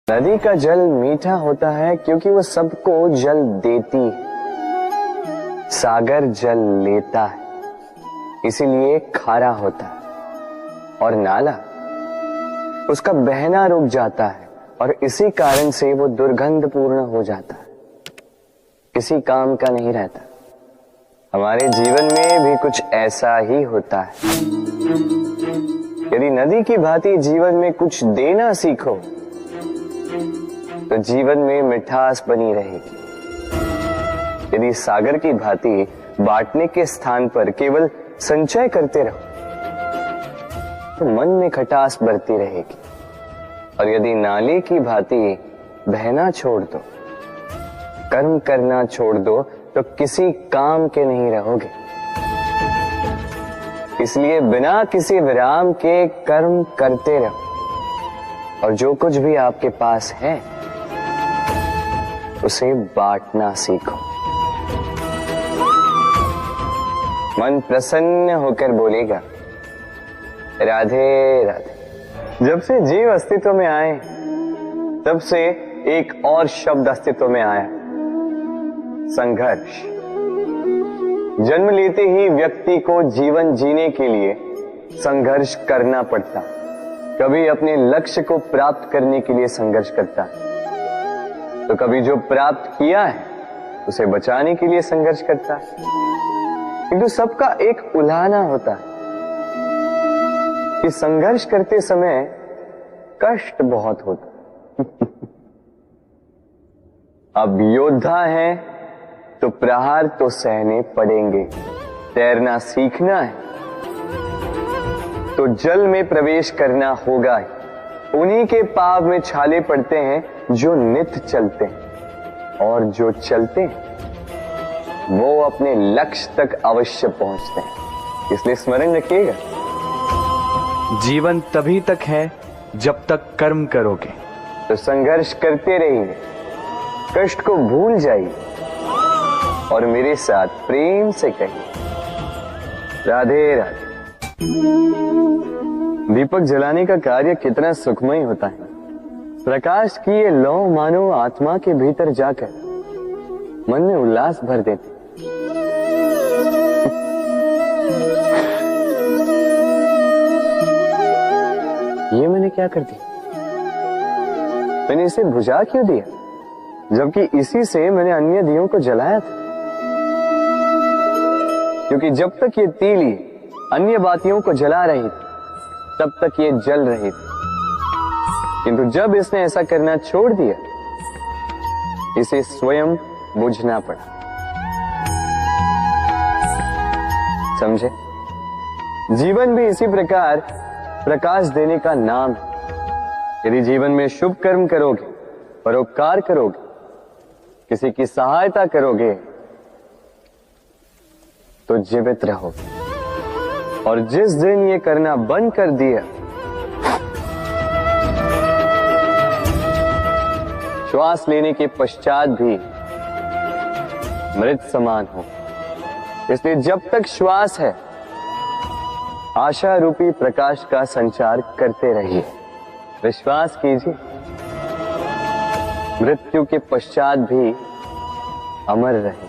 नदी का जल मीठा होता है क्योंकि वो सबको जल देती है। सागर जल लेता है, इसीलिए खारा होता है। और नाला उसका बहना रुक जाता है और इसी कारण से वो दुर्गंधपूर्ण हो जाता है, किसी काम का नहीं रहता। हमारे जीवन में भी कुछ ऐसा ही होता है। यदि नदी की भांति जीवन में कुछ देना सीखो तो जीवन में मिठास बनी रहेगी। यदि सागर की भांति बांटने के स्थान पर केवल संचय करते रहो तो मन में खटास बढ़ती रहेगी। और यदि नाले की भांति बहना छोड़ दो, कर्म करना छोड़ दो तो किसी काम के नहीं रहोगे। इसलिए बिना किसी विराम के कर्म करते रहो और जो कुछ भी आपके पास है उसे बांटना सीखो। मन प्रसन्न होकर बोलेगा, राधे राधे। जब से जीव अस्तित्व में आए तब से एक और शब्द अस्तित्व में आया, संघर्ष। जन्म लेते ही व्यक्ति को जीवन जीने के लिए संघर्ष करना पड़ता। कभी अपने लक्ष्य को प्राप्त करने के लिए संघर्ष करता है, तो कभी जो प्राप्त किया है उसे बचाने के लिए संघर्ष करता है। किंतु सबका एक उलाहना होता है कि संघर्ष करते समय कष्ट बहुत होता। अब योद्धा है तो प्रहार तो सहने पड़ेंगे। तैरना सीखना है तो जल में प्रवेश करना होगा। उन्हीं के पाव में छाले पड़ते हैं जो नित्य चलते हैं, और जो चलते हैं वो अपने लक्ष्य तक अवश्य पहुंचते हैं। इसलिए स्मरण रखिएगा, जीवन तभी तक है जब तक कर्म करोगे। तो संघर्ष करते रहिए, कष्ट को भूल जाइए और मेरे साथ प्रेम से कहिए, राधे राधे। दीपक जलाने का कार्य कितना सुखमय होता है। प्रकाश की ये लौ मानो आत्मा के भीतर जाकर मन में उल्लास भर देते। ये मैंने क्या कर दिया? मैंने इसे बुझा क्यों दिया, जबकि इसी से मैंने अन्य दियों को जलाया था। क्योंकि जब तक ये तीली अन्य बातियों को जला रही थी तब तक ये जल रही थी, किंतु जब इसने ऐसा करना छोड़ दिया इसे स्वयं बुझना पड़ा। समझे? जीवन भी इसी प्रकार प्रकाश देने का नाम है। यदि जीवन में शुभ कर्म करोगे, परोपकार करोगे, किसी की सहायता करोगे तो जीवित रहोगे। और जिस दिन ये करना बंद कर दिया, श्वास लेने के पश्चात भी मृत समान हो। इसलिए जब तक श्वास है आशा रूपी प्रकाश का संचार करते रहिए। विश्वास कीजिए, मृत्यु के पश्चात भी अमर रहे।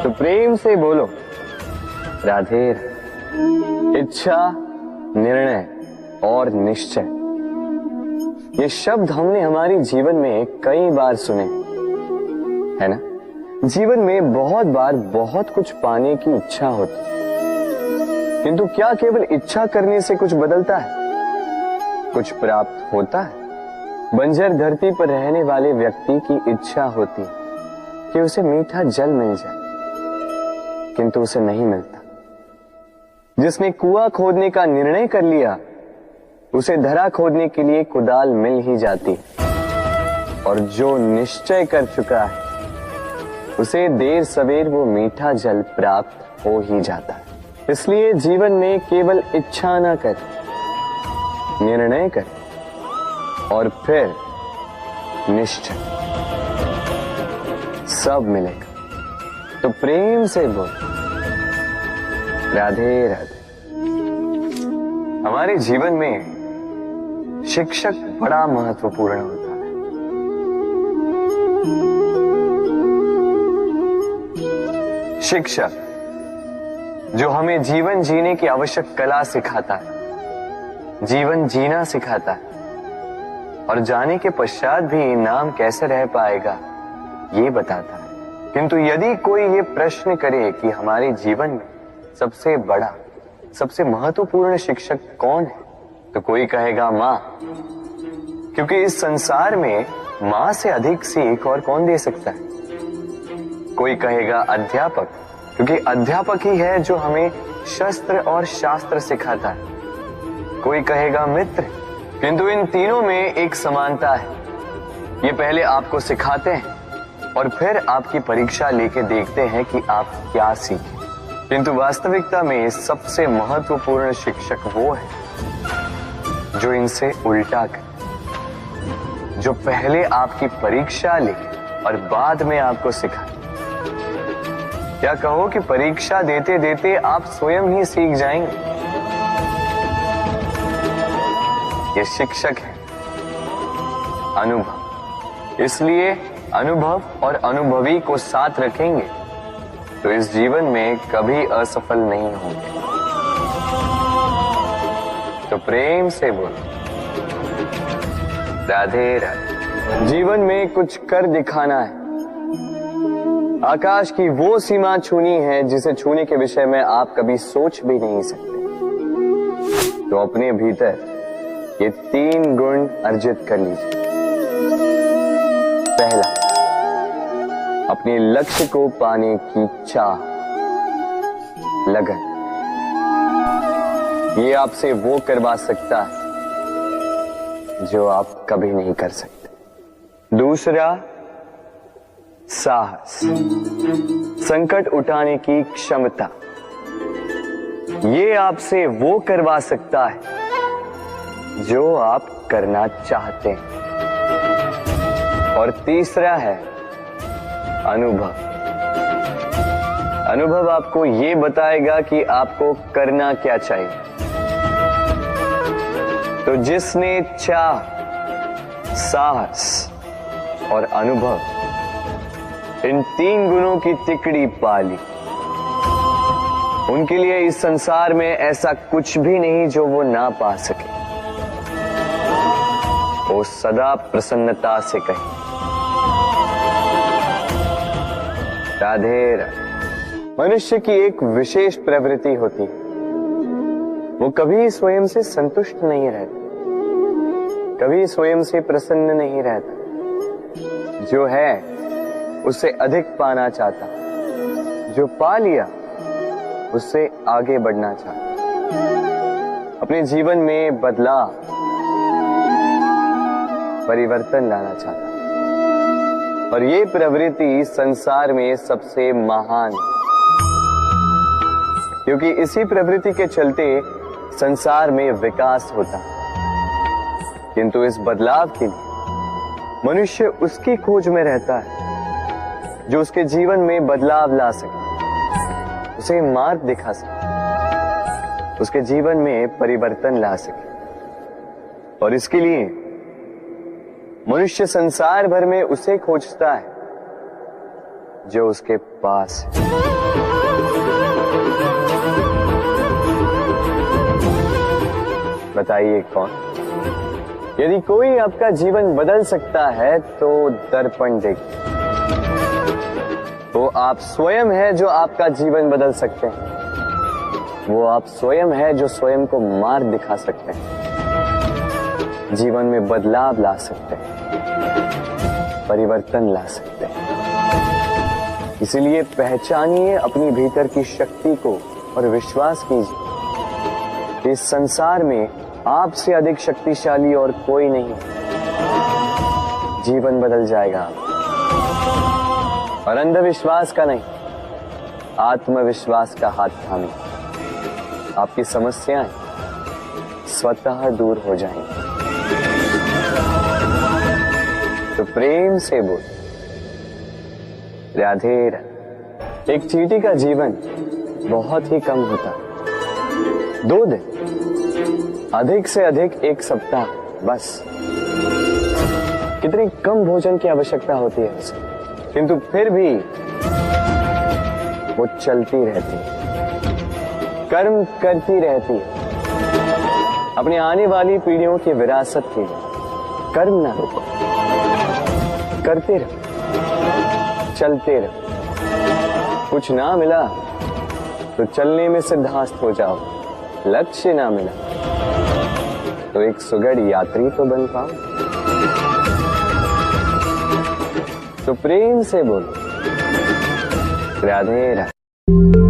तो प्रेम से बोलो, राधे। इच्छा, निर्णय और निश्चय, ये शब्द हमने हमारे जीवन में कई बार सुने, है ना? जीवन में बहुत बार बहुत कुछ पाने की इच्छा होती, किंतु क्या केवल इच्छा करने से कुछ बदलता है? कुछ प्राप्त होता है? बंजर धरती पर रहने वाले व्यक्ति की इच्छा होती कि उसे मीठा जल मिल जाए, किंतु उसे नहीं मिलता। जिसने कुआं खोदने का निर्णय कर लिया उसे धरा खोदने के लिए कुदाल मिल ही जाती, और जो निश्चय कर चुका है उसे देर सवेर वो मीठा जल प्राप्त हो ही जाता है। इसलिए जीवन में केवल इच्छा ना कर, निर्णय कर और फिर निश्चय, सब मिलेगा। तो प्रेम से बोल, राधे राधे। हमारे जीवन में शिक्षक बड़ा महत्वपूर्ण होता है। शिक्षक जो हमें जीवन जीने की आवश्यक कला सिखाता है, जीवन जीना सिखाता है, और जाने के पश्चात भी नाम कैसे रह पाएगा ये बताता है। किंतु यदि कोई ये प्रश्न करे कि हमारे जीवन में सबसे बड़ा, सबसे महत्वपूर्ण शिक्षक कौन है, तो कोई कहेगा मां, क्योंकि इस संसार में मां से अधिक सीख और कौन दे सकता है। कोई कहेगा अध्यापक, क्योंकि अध्यापक ही है जो हमें शस्त्र और शास्त्र सिखाता है। कोई कहेगा मित्र, किंतु इन तीनों में एक समानता है, ये पहले आपको सिखाते हैं और फिर आपकी परीक्षा लेके देखते हैं कि आप क्या सीखे। किंतु वास्तविकता में सबसे महत्वपूर्ण शिक्षक वो है जो इनसे उल्टा करे, जो पहले आपकी परीक्षा ले और बाद में आपको सिखाए। क्या कहो कि परीक्षा देते देते आप स्वयं ही सीख जाएंगे। ये शिक्षक है अनुभव। इसलिए अनुभव और अनुभवी को साथ रखेंगे तो इस जीवन में कभी असफल नहीं होंगे। तो प्रेम से बोलो राधे राधे। जीवन में कुछ कर दिखाना है, आकाश की वो सीमा छूनी है जिसे छूने के विषय में आप कभी सोच भी नहीं सकते। तो अपने भीतर ये 3 गुण अर्जित कर लीजिए। पहला, अपने लक्ष्य को पाने की चाह, लगन। ये आपसे वो करवा सकता है जो आप कभी नहीं कर सकते। दूसरा, साहस, संकट उठाने की क्षमता। ये आपसे वो करवा सकता है जो आप करना चाहते हैं। और तीसरा है अनुभव। अनुभव आपको ये बताएगा कि आपको करना क्या चाहिए। तो जिसने चाह, साहस और अनुभव, इन 3 गुणों की तिकड़ी पाली, उनके लिए इस संसार में ऐसा कुछ भी नहीं जो वो ना पा सके। वो सदा प्रसन्नता से कहे राधे राधे। मनुष्य की एक विशेष प्रवृत्ति होती है, वो कभी स्वयं से संतुष्ट नहीं रहता, कभी स्वयं से प्रसन्न नहीं रहता। जो है उससे अधिक पाना चाहता, जो पा लिया उससे आगे बढ़ना चाहता, अपने जीवन में बदलाव, परिवर्तन लाना चाहता। और ये प्रवृत्ति संसार में सबसे महान है, क्योंकि इसी प्रवृत्ति के चलते संसार में विकास होता है। किंतु इस बदलाव के लिए मनुष्य उसकी खोज में रहता है जो उसके जीवन में बदलाव ला सके, उसे मार्ग दिखा सके, उसके जीवन में परिवर्तन ला सके। और इसके लिए मनुष्य संसार भर में उसे खोजता है जो उसके पास है। बताइए कौन? यदि कोई आपका जीवन बदल सकता है तो दर्पण देखिए। वो आप स्वयं है जो आपका जीवन बदल सकते हैं। वो आप स्वयं है जो स्वयं को मार्ग दिखा सकते हैं, जीवन में बदलाव ला सकते हैं, परिवर्तन ला सकते हैं। इसलिए पहचानिए अपनी भीतर की शक्ति को और विश्वास कीजिए कि इस संसार में आपसे अधिक शक्तिशाली और कोई नहीं। जीवन बदल जाएगा और अंधविश्वास का नहीं, आत्मविश्वास का हाथ थामिए। आपकी समस्याएं स्वतः दूर हो जाएंगी। तो प्रेम से बोल राधे राधे। एक चींटी का जीवन बहुत ही कम होता है, 2 दिन, अधिक से अधिक 1 सप्ताह, बस। कितनी कम भोजन की आवश्यकता होती है उसे, किंतु फिर भी वो चलती रहती है, कर्म करती रहती है, अपनी आने वाली पीढ़ियों की विरासत के लिए। कर्म ना रुको, करते रहो, चलते रहो। कुछ ना मिला तो चलने में सिद्धांत हो जाओ, लक्ष्य ना मिला तो एक सुगढ़ यात्री तो बन पाओ। तो प्रेम से बोलो, राधे राधे।